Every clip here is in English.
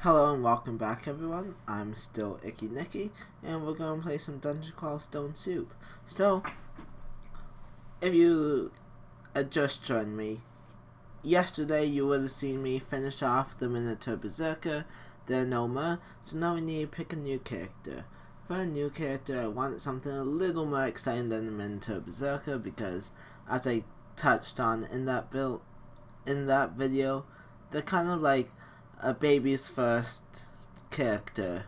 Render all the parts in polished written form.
Hello and welcome back everyone, I'm still Icky Nicky, and we're going to play some Dungeon Crawl Stone Soup. So, if you just joined me, yesterday you would have seen me finish off the Minotaur Berserker, the Noma, so now we need to pick a new character. For a new character, I wanted something a little more exciting than the Minotaur Berserker because, as I touched on in that video, they're kind of like a baby's first character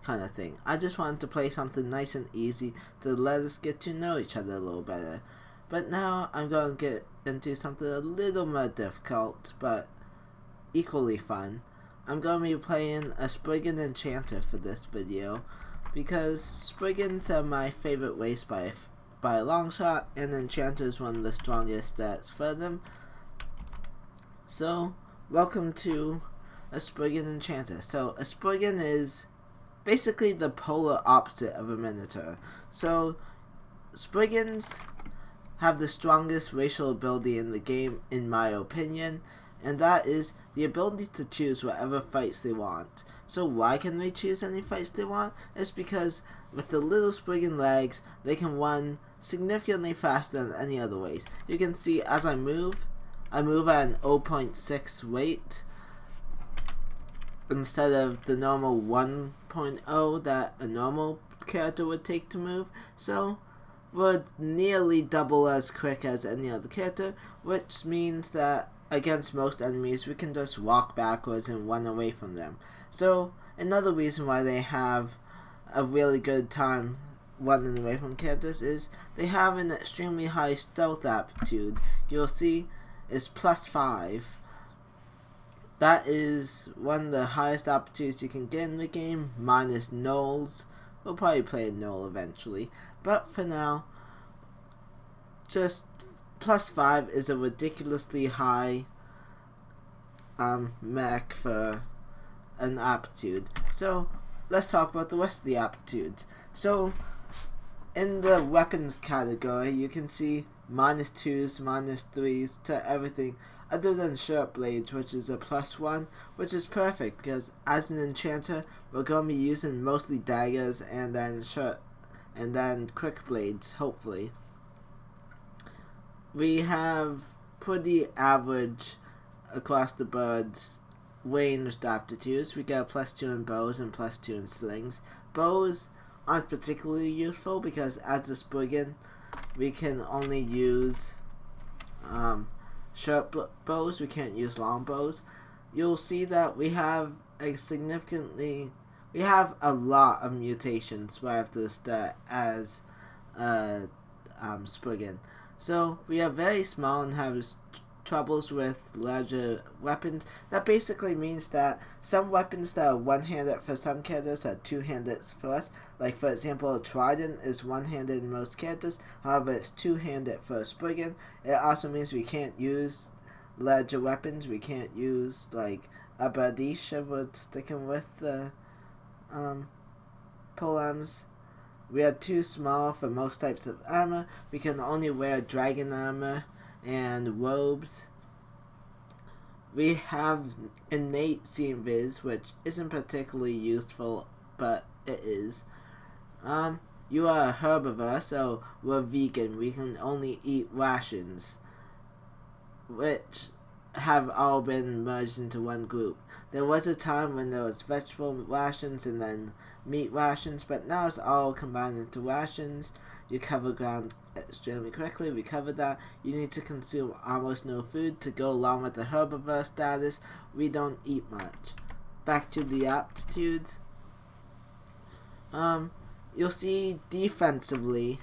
kind of thing. I just wanted to play something nice and easy to let us get to know each other a little better. But now I'm going to get into something a little more difficult, but equally fun. I'm going to be playing a Spriggan Enchanter for this video, because Spriggans are my favorite race by a long shot, and Enchanter is one of the strongest stats for them. So, welcome to a Spriggan Enchanter. So a Spriggan is basically the polar opposite of a Minotaur. So Spriggans have the strongest racial ability in the game, in my opinion, and that is the ability to choose whatever fights they want. So why can they choose any fights they want? It's because with the little Spriggan legs, they can run significantly faster than any other race. You can see as I move at an 0.6 rate, instead of the normal 1.0 that a normal character would take to move. So we're nearly double as quick as any other character, which means that against most enemies we can just walk backwards and run away from them. So another reason why they have a really good time running away from characters is they have an extremely high stealth aptitude. You'll see is +5. That is one of the highest aptitudes you can get in the game, minus nulls. We'll probably play a null eventually, but for now, just +5 is a ridiculously high mech for an aptitude. So let's talk about the rest of the aptitudes. So in the weapons category, you can see -2s, -3s to everything other than short blades, which is a +1, which is perfect because as an enchanter we're going to be using mostly daggers and then quick blades, hopefully. We have pretty average across the board's ranged aptitudes. We get a +2 in bows and +2 in slings. Bows aren't particularly useful because as a Spriggan we can only use short bows, we can't use long bows. You'll see that we have a lot of mutations right after the start as Spriggan. So we are very small and have troubles with larger weapons. That basically means that some weapons that are one-handed for some characters are two-handed for us. Like for example, a trident is one-handed in most characters, however it's two-handed for a Spriggan. It also means we can't use larger weapons. We can't use like a bardiche if we're sticking with the polearms. We are too small for most types of armor. We can only wear dragon armor and robes. We have innate seeing viz, which isn't particularly useful, but it is. You are a herbivore, so we're vegan. We can only eat rations, which have all been merged into one group. There was a time when there was vegetable rations and then meat rations, but now it's all combined into rations. You cover ground extremely quickly. We covered that. You need to consume almost no food to go along with the herbivore status. We don't eat much. Back to the aptitudes. You'll see defensively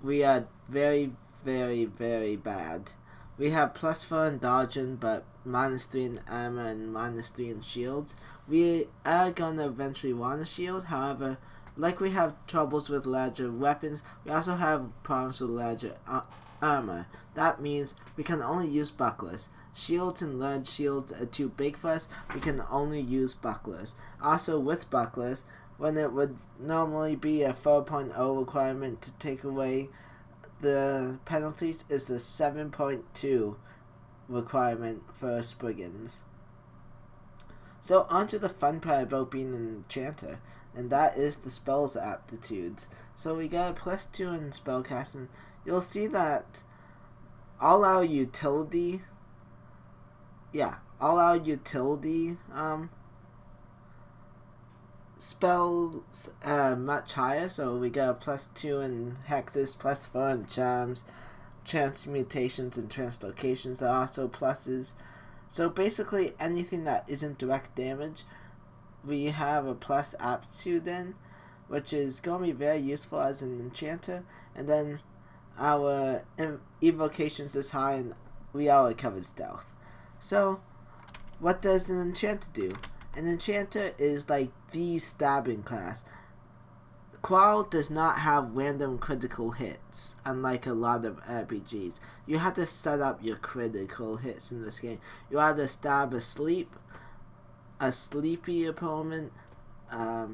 we are very, very, very bad. We have +4 in dodging, but -3 in armor and -3 in shields. We are gonna eventually want a shield, however, like we have troubles with larger weapons, we also have problems with larger armor. That means we can only use bucklers. Shields and large shields are too big for us. We can only use bucklers. Also with bucklers, when it would normally be a 4.0 requirement to take away the penalties, is the 7.2 requirement for Spriggans. So onto the fun part about being an enchanter, and that is the spells aptitudes. So we got a +2 in spellcasting. You'll see that all our utility spells much higher. So we got a +2 in hexes, +4 in charms, transmutations and translocations are also pluses. So basically anything that isn't direct damage, we have a plus aptitude in, which is going to be very useful as an enchanter. And then our evocations is high, and we already covered stealth. So what does an enchanter do? An enchanter is like the stabbing class. Qual does not have random critical hits, unlike a lot of RPGs. You have to set up your critical hits in this game. You either stab a sleepy opponent, a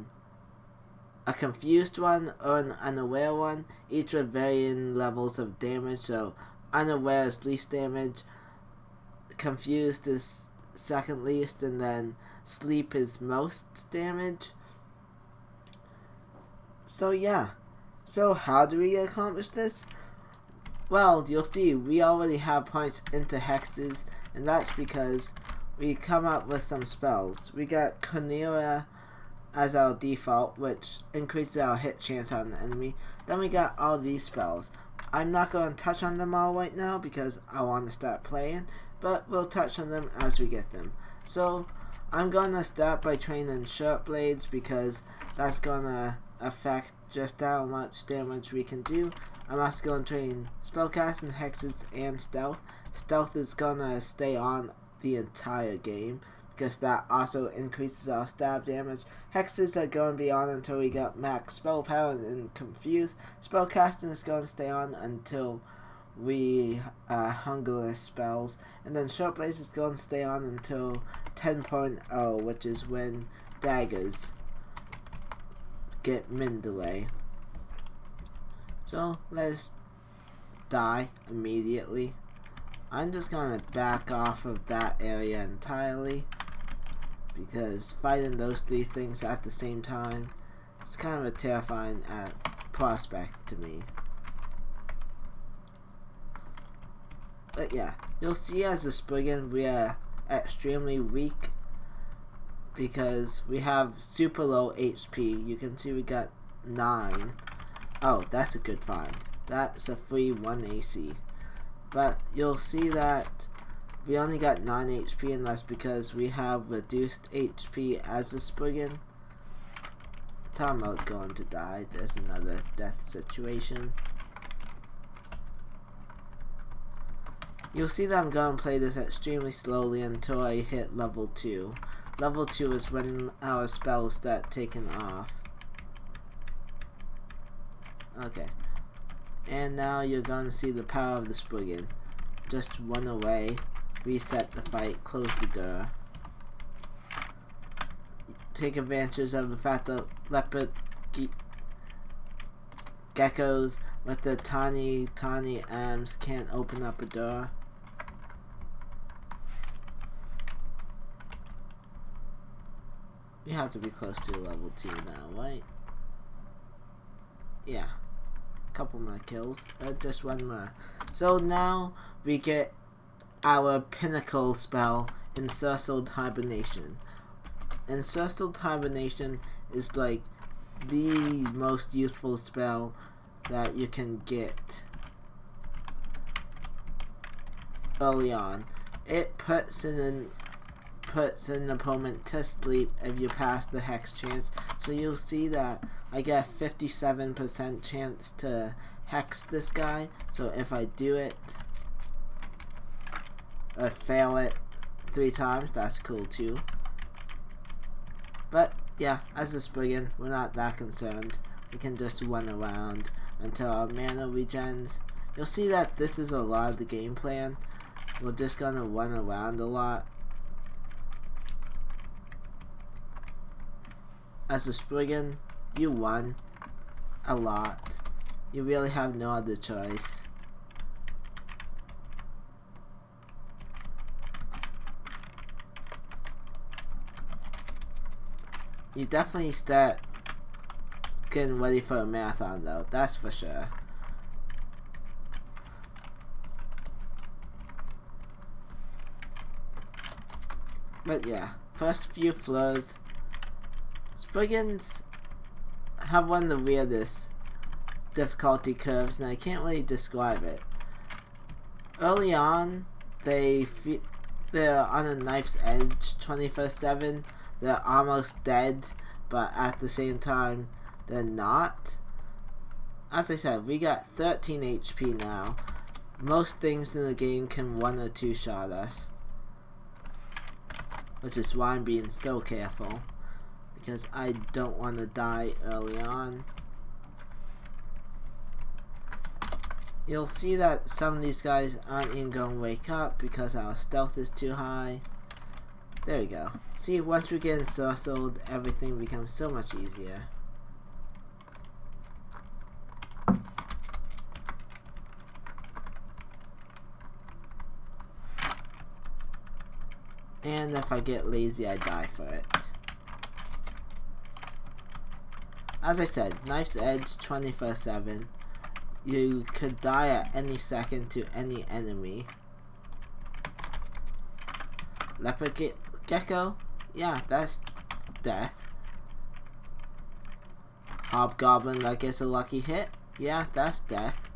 confused one, or an unaware one, each with varying levels of damage. So unaware is least damage, confused is second least, and then sleep is most damage. So yeah, so how do we accomplish this? Well, you'll see we already have points into hexes, and that's because we come up with some spells. We got Chimera as our default, which increases our hit chance on the enemy. Then we got all these spells. I'm not going to touch on them all right now because I want to start playing, but we'll touch on them as we get them. So I'm going to start by training Short Blades because that's going to affect just how much damage we can do. I'm also going to train spellcasting, hexes, and stealth. Stealth is going to stay on the entire game because that also increases our stab damage. Hexes are going to be on until we get max spell power and confuse. Spellcasting is going to stay on until we hungerless spells, and then Short Blades is going to stay on until 10.0, which is when daggers get min delay. So let's die immediately. I'm just gonna back off of that area entirely because fighting those three things at the same time, it's kind of a terrifying prospect to me. But yeah, you'll see as a Spriggan we are extremely weak because we have super low HP. You can see we got 9. Oh, that's a good find. That's a free 1 AC. But you'll see that we only got 9 HP, and that's because we have reduced HP as a Spriggan. Tomo's going to die. There's another death situation. You'll see that I'm going to play this extremely slowly until I hit level 2. Level 2 is when our spells start taking off. Okay. And now you're going to see the power of the Spriggan. Just run away, reset the fight, close the door. Take advantage of the fact that leopard geckos with the tiny arms can't open up a door. We have to be close to level 2 now, right? Yeah. Couple more kills. Just one more. So now we get our pinnacle spell, Ensorcelled Hibernation. Ensorcelled Hibernation is like the most useful spell that you can get early on. It puts an opponent to sleep if you pass the hex chance. So you'll see that I get a 57% chance to hex this guy. So if I do it or fail it 3 times, that's cool too. But yeah, as a Spriggan, we're not that concerned. We can just run around until our mana regens. You'll see that this is a lot of the game plan. We're just gonna run around a lot. As a Spriggan, you run a lot. You really have no other choice. You definitely start getting ready for a marathon though, that's for sure. But yeah, first few floors. Spriggans have one of the weirdest difficulty curves, and I can't really describe it. Early on, they're on a knife's edge 24/7. They're almost dead, but at the same time, they're not. As I said, we got 13 HP now. Most things in the game can 1 or 2 shot us, which is why I'm being so careful, because I don't want to die early on. You'll see that some of these guys aren't even going to wake up because our stealth is too high. There we go. See, once we get ensorcelled, everything becomes so much easier. And if I get lazy, I die for it. As I said, knife's edge 24/7. You could die at any second to any enemy. Leopard gecko? Yeah, that's death. Hobgoblin that gets a lucky hit? Yeah, that's death.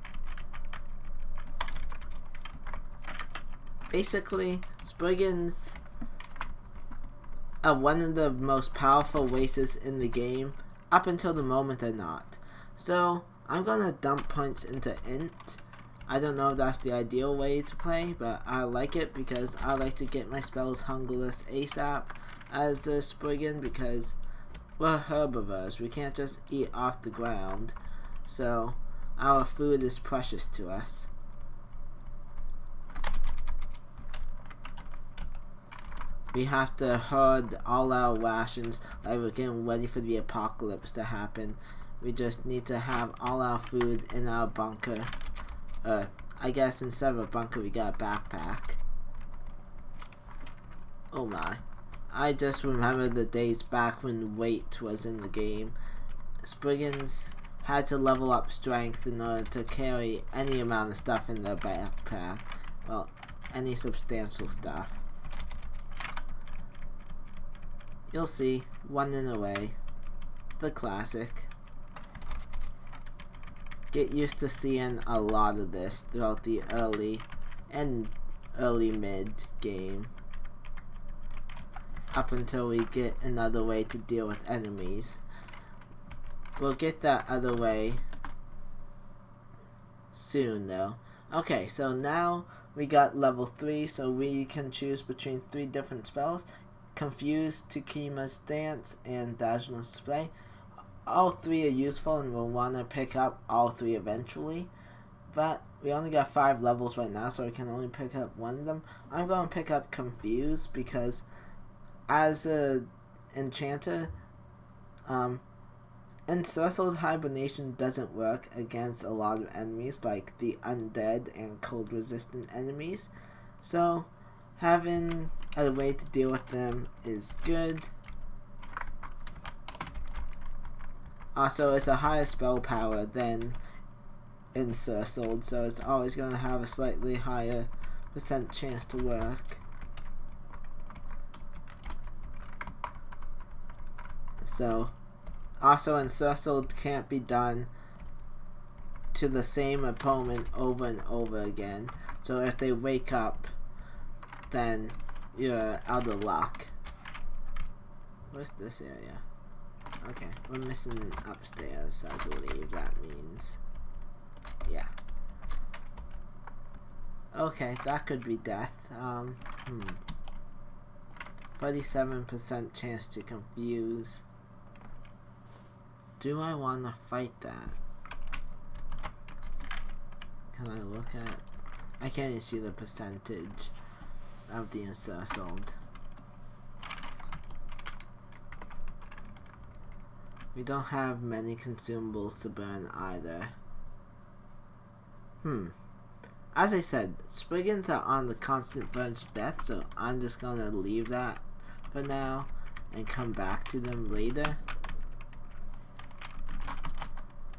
Basically, Spriggans are one of the most powerful races in the game up until the moment they're not. So, I'm gonna dump points into Int. I don't know if that's the ideal way to play, but I like it because I like to get my spells hungerless ASAP as a Spriggan, because we're herbivores. We can't just eat off the ground. So our food is precious to us. We have to hoard all our rations like we're getting ready for the apocalypse to happen. We just need to have all our food in our bunker. I guess instead of a bunker we got a backpack. Oh my. I just remember the days back when weight was in the game. Spriggans had to level up strength in order to carry any amount of stuff in their backpack. Well, any substantial stuff. You'll see, running away. The classic. Get used to seeing a lot of this throughout the early and early mid game. Up until we get another way to deal with enemies. We'll get that other way soon though. Okay, so now we got level 3, so we can choose between 3 different spells. Confuse, Tukima's Dance, and Diagonal Display. All 3 are useful and we'll want to pick up all 3 eventually. But we only got 5 levels right now, so I can only pick up 1 of them. I'm going to pick up Confuse because as a Enchanter, Ensorcelled Hibernation doesn't work against a lot of enemies like the undead and cold resistant enemies. So having a way to deal with them is good. Also, it's a higher spell power than Ensorcelled, so it's always going to have a slightly higher % chance to work. So, also Ensorcelled can't be done to the same opponent over and over again. So if they wake up, then you're out of luck. What's this area? Okay, we're missing upstairs, I believe that means. Yeah. Okay, that could be death. 37% chance to confuse. Do I want to fight that? Can I look at... I can't even see the percentage of the ensorcelled. We don't have many consumables to burn either. As I said, Spriggans are on the constant verge of death, so I'm just gonna leave that for now. and come back to them later.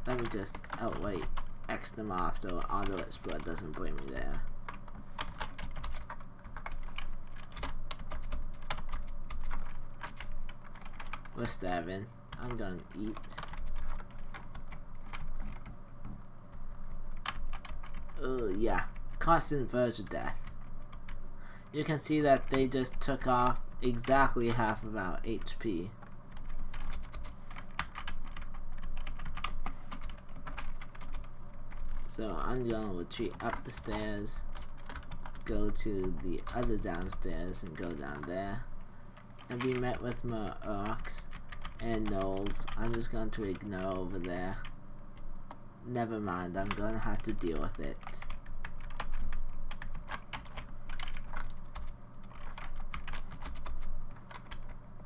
Let me just, oh wait, X them off so auto explode doesn't bring me there. We're starving. I'm gonna eat. Oh yeah, constant verge of death. You can see that they just took off exactly half of our HP. So I'm gonna retreat up the stairs, go to the other downstairs and go down there, and be met with more orcs and gnolls. I'm just going to ignore over there. Never mind, I'm gonna have to deal with it.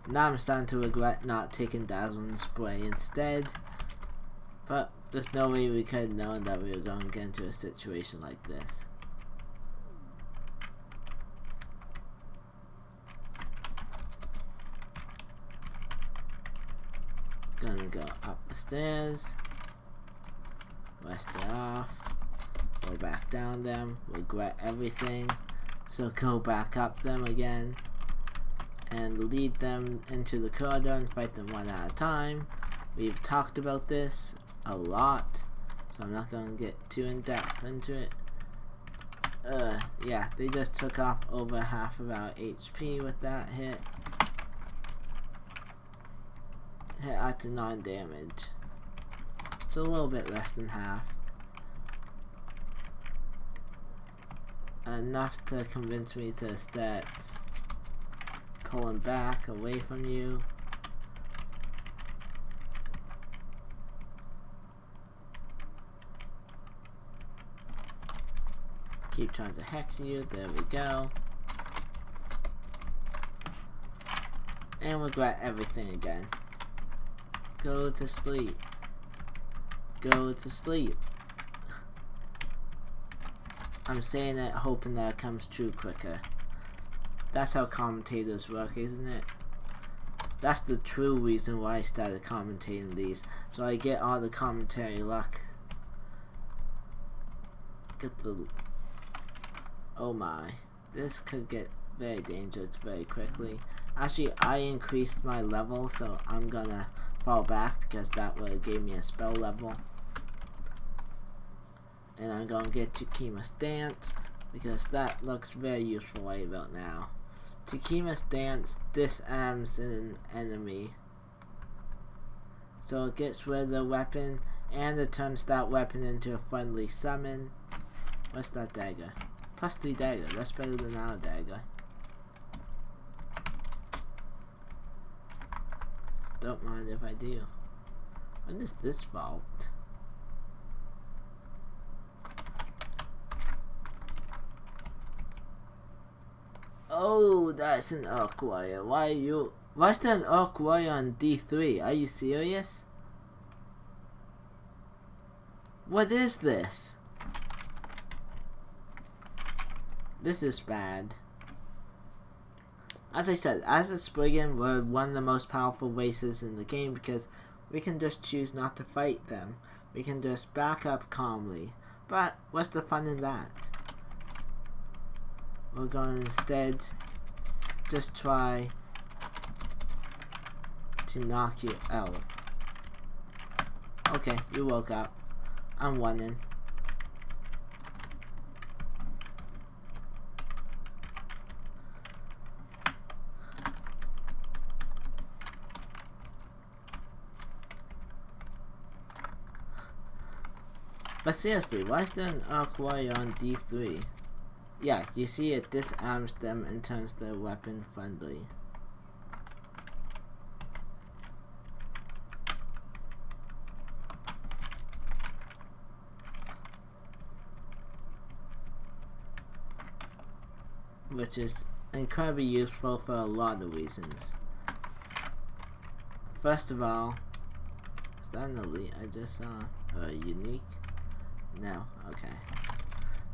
Now I'm starting to regret not taking Dazzling Spray instead, but there's no way we could have known that we were going to get into a situation like this. Gonna go up the stairs, rest it off, go back down them, regret everything, so go back up them again, and lead them into the corridor and fight them one at a time. We've talked about this a lot, so I'm not going to get too in depth into it. Yeah, they just took off over half of our HP with that hit. Hit out to 9 damage. So a little bit less than half. Enough to convince me to start pulling back away from you. Keep trying to hex you, there we go. And regret everything again. Go to sleep. Go to sleep. I'm saying it hoping that it comes true quicker. That's how commentators work, isn't it? That's the true reason why I started commentating these. So I get all the commentary luck. Get the... Oh my. This could get very dangerous very quickly. Actually, I increased my level, so I'm gonna fall back because that would have gave me a spell level. And I'm gonna get Tukima's Dance because that looks very useful right about now. Tukima's Dance disarms an enemy, so it gets rid of the weapon and it turns that weapon into a friendly summon. What's that dagger? +3 dagger, that's better than our dagger. Just don't mind if I do. When is this vault? Oh, that's an orc warrior. Why is there an orc warrior on D3? Are you serious? What is this? This is bad. As I said, as a Spriggan, we're one of the most powerful races in the game because we can just choose not to fight them. We can just back up calmly. But what's the fun in that? We're going to instead just try to knock you out. Okay, you woke up. I'm winning. But seriously, why is there an orc warrior on D3? Yeah, you see it disarms them and turns their weapon friendly. Which is incredibly useful for a lot of reasons. First of all, is that an elite I just saw? Or a unique? No, okay.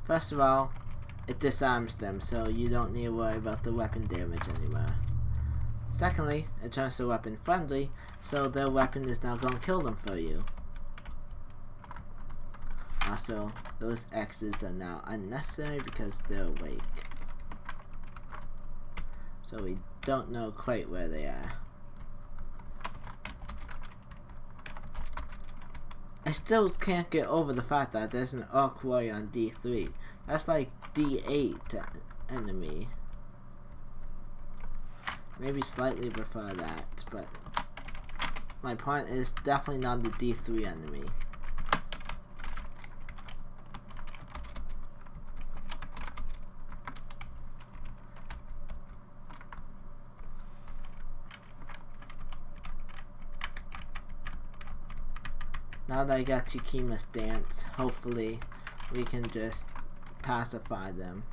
First of all, it disarms them, so you don't need to worry about the weapon damage anymore. Secondly, it turns the weapon friendly, so their weapon is now going to kill them for you. Also, those X's are now unnecessary because they're awake. So we don't know quite where they are. I still can't get over the fact that there's an Orc Warrior on D3. That's like D8 enemy. Maybe slightly prefer that, but my point is definitely not the D3 enemy. Now that I got Chikima's dance, hopefully we can just pacify them.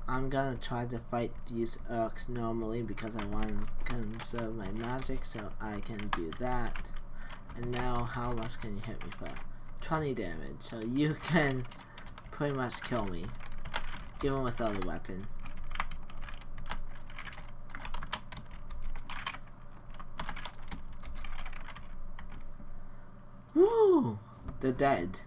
I'm gonna try to fight these Orcs normally because I want to conserve my magic, so I can do that. And now, how much can you hit me for? 20 damage, so you can pretty much kill me, even without a weapon. Woo! They're dead.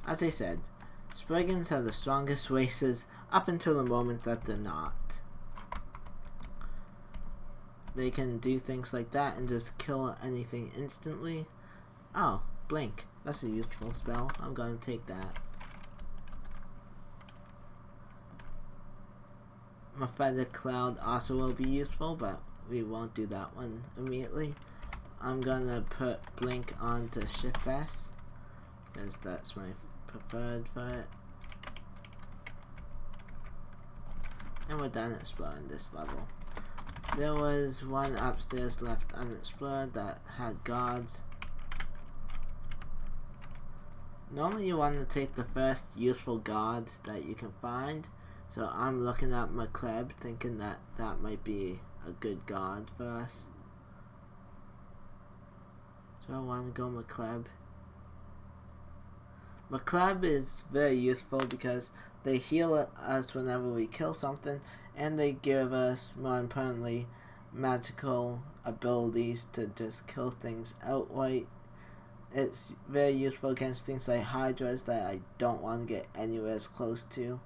As I said, Spriggans are the strongest races up until the moment that they're not. They can do things like that and just kill anything instantly. Oh, Blink. That's a useful spell. I'm gonna take that. Mephitic Cloud also will be useful, but we won't do that one immediately. I'm gonna put Blink onto Shift S, because that's my preferred for it. And we're done exploring this level. There was one upstairs left unexplored that had guards. Normally you want to take the first useful guard that you can find. So I'm looking at McCleb thinking that that might be a good guard for us. So I want to go McCleb. McCleb is very useful because they heal us whenever we kill something, and they give us, more importantly, magical abilities to just kill things outright. It's very useful against things like Hydras that I don't want to get anywhere as close to.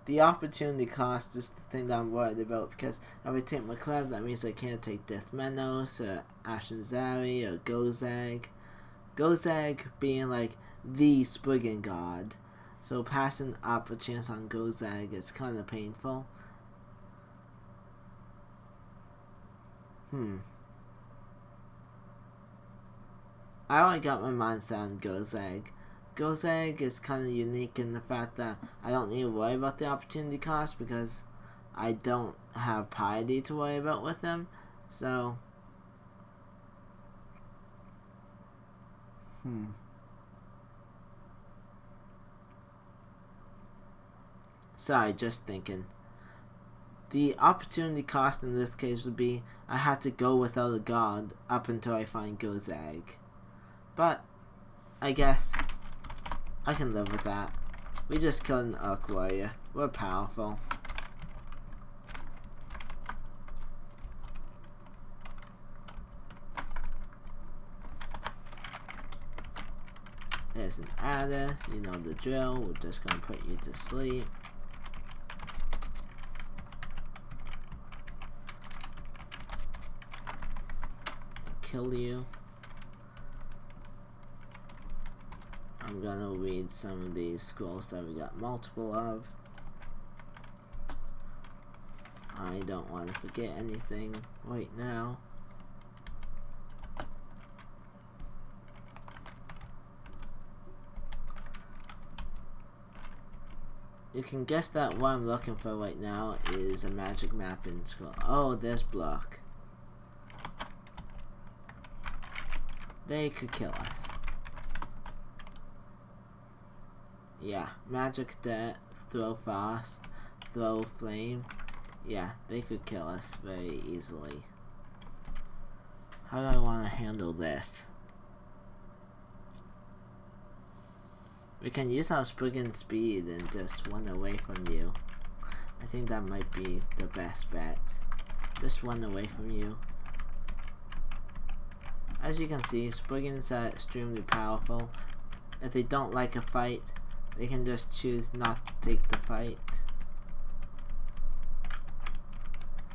The opportunity cost is the thing that I'm worried about, because if I take McCleb, that means I can't take Death Menos, or Ashen Zari, or Gozag. Gozag being like the Spriggan god, so passing up a chance on Gozag is kind of painful. I already got my mind set on Gozag. Gozag is kind of unique in the fact that I don't need to worry about the opportunity cost because I don't have piety to worry about with him. So sorry, just thinking. The opportunity cost in this case would be I had to go without a god up until I find Gozag. But I guess I can live with that. We just killed an Orc Warrior. We're powerful. There's an adder. You know the drill. We're just gonna put you to sleep. And kill you. I'm gonna read some of these scrolls that we got multiple of. I don't want to forget anything right now. You can guess that what I'm looking for right now is a magic mapping scroll. Oh, there's block. they could kill us. Yeah, magic debt, throw frost, throw flame. Yeah, they could kill us very easily. How do I want to handle this? We can use our Spriggan speed and just run away from you. I think that might be the best bet. Just run away from you. As you can see, Spriggans are extremely powerful. If they don't like a fight, they can just choose not to take the fight.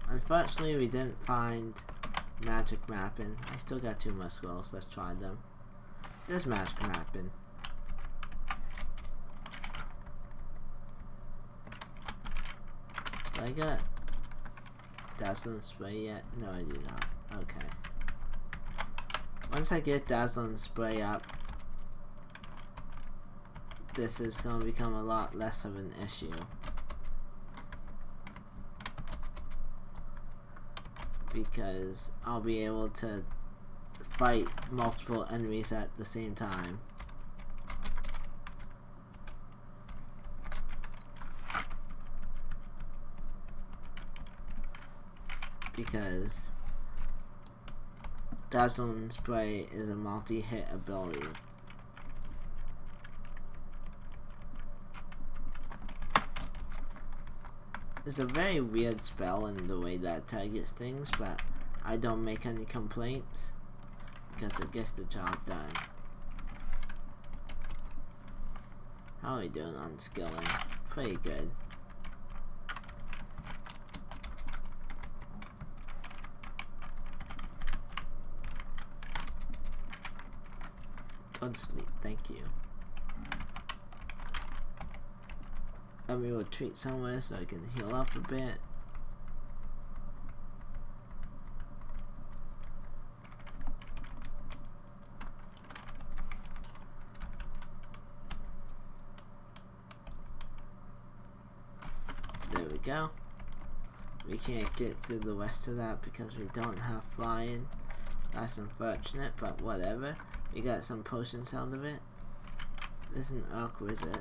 Unfortunately, we didn't find magic mapping. I still got 2 more scrolls. Let's try them. There's magic mapping. Do I got dazzling spray yet? No, I do not. Okay. Once I get dazzling spray up, this is going to become a lot less of an issue. Because I'll be able to fight multiple enemies at the same time. Because Dazzling Spray is a multi-hit ability. It's a very weird spell in the way that it targets things, but I don't make any complaints because it gets the job done. How are we doing on skilling? Pretty good. Go to sleep, thank you. Let me retreat somewhere so I can heal up a bit. There we go. We can't get through the rest of that because we don't have flying. That's unfortunate, but whatever. We got some potions out of it. There's an Arc Wizard.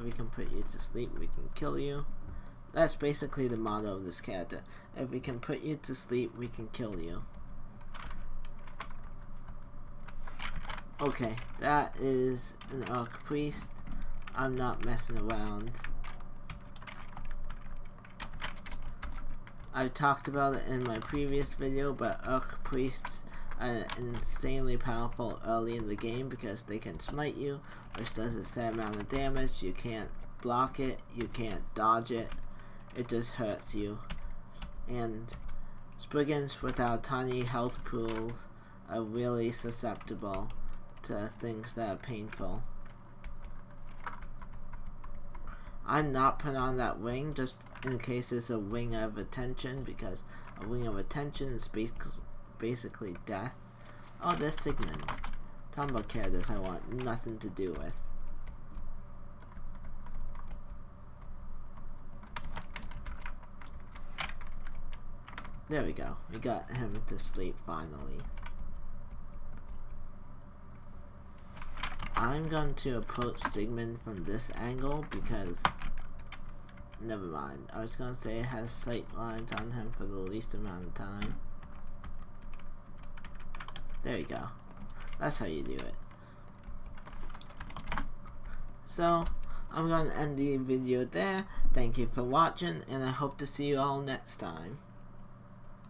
We can put you to sleep, we can kill you. That's basically the motto of this character. If we can put you to sleep, we can kill you. Okay, that is an Arc Priest. I'm not messing around. I've talked about it in my previous video, but Arc Priests are insanely powerful early in the game because they can smite you, which does a set amount of damage. You can't block it, you can't dodge it, it just hurts you. And Spriggans with our tiny health pools are really susceptible to things that are painful. I'm not putting on that wing just in case it's a wing of attention, because a wing of attention is basically death. Oh, there's Sigmund. Talking about characters I want nothing to do with. There we go. We got him to sleep finally. I'm going to approach Sigmund from this angle because... Never mind. I was going to say it has sight lines on him for the least amount of time. There you go. That's how you do it. So, I'm going to end the video there. Thank you for watching, and I hope to see you all next time.